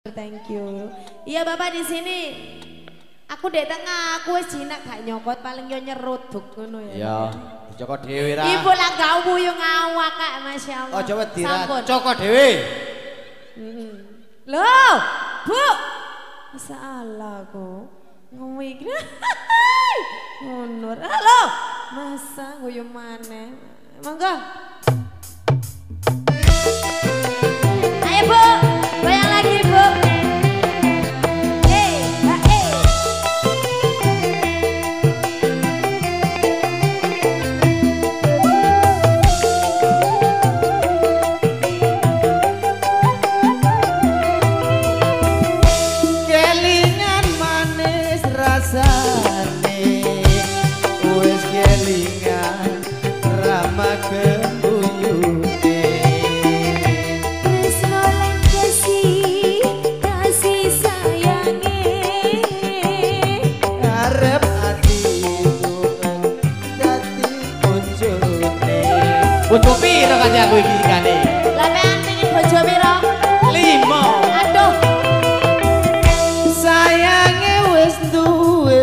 Thank you. Iya Bapak di sini. Aku dek tengah, aku wis jinak gak nyokot paling yo nyerut buk ngono ya. Iya, dicokot dhewe ra. Ibu lah gak wuyu ngawak kak masyaallah. Aja wedi ra, cokot dhewe. Loh, Bu. Masalah kok. Ngwik. Ngono. Halo. Masa guyu maneh. Monggo. Ayo Bu, goyang lagi Bu. Kelingan manis rasane, wis kelingan rama kembuyune. Tresno lan kasih sayange. Arep atiku dadi bojone. Bojo piro kan aku iki kane? Lah pengen pengin bojo piro? 5. Aduh, Sayange wis duwe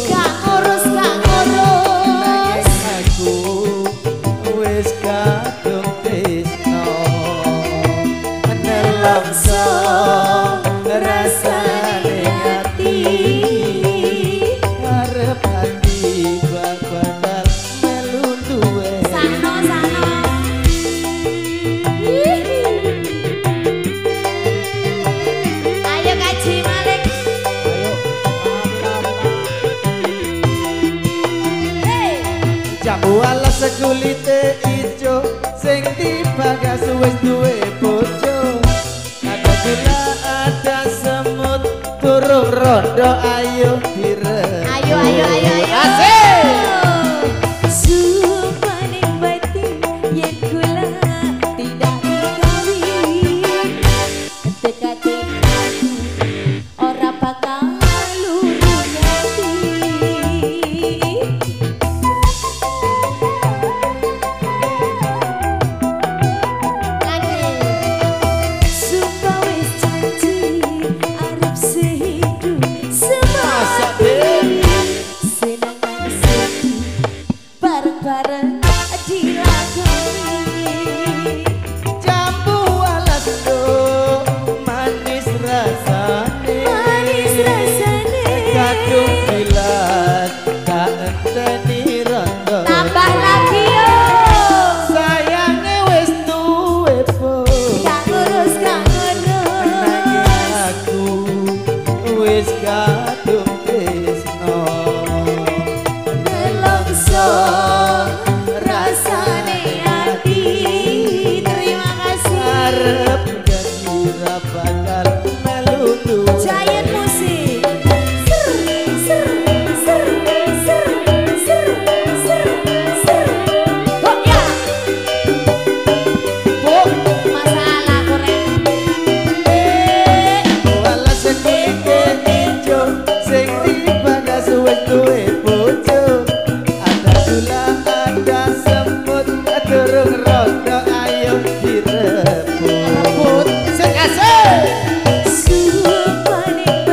gak ngurus gak ngurus. aku wis kadung tresno nelongso rasane ati arep ati bakal melu duwe Sano. Ayo kaji Malik. Hey. jambu alas kulite ijo sing dibagas wis duwe bojo ada gula ada semut turung rondo ayo direm Ayo. asik Sumpaning batin yen kula tidak dikawin. Dekati aku ora bakal lurus hati. Lagi sumpah wis janji arep sehidup semati. Senang sedih bareng-bareng dilakoni. jambu alas do manis rasane kadung bilas tak enteni rondo Tambah lagi yo. sayange wis duwe Gak ngurus nanging aku wis kadung tresno Nelongso rasane hati. Terima kasih arep dadi ra bakal melu duwe Giant Musik. Oh ya. Masalah korek. Walas kike ijo sing dibagas wis duwe bojo ada gula ada semut durung rondo ayo direbut sing asik Sumpaning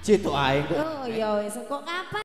Cetok ae kok. Oh ya wis kok kapan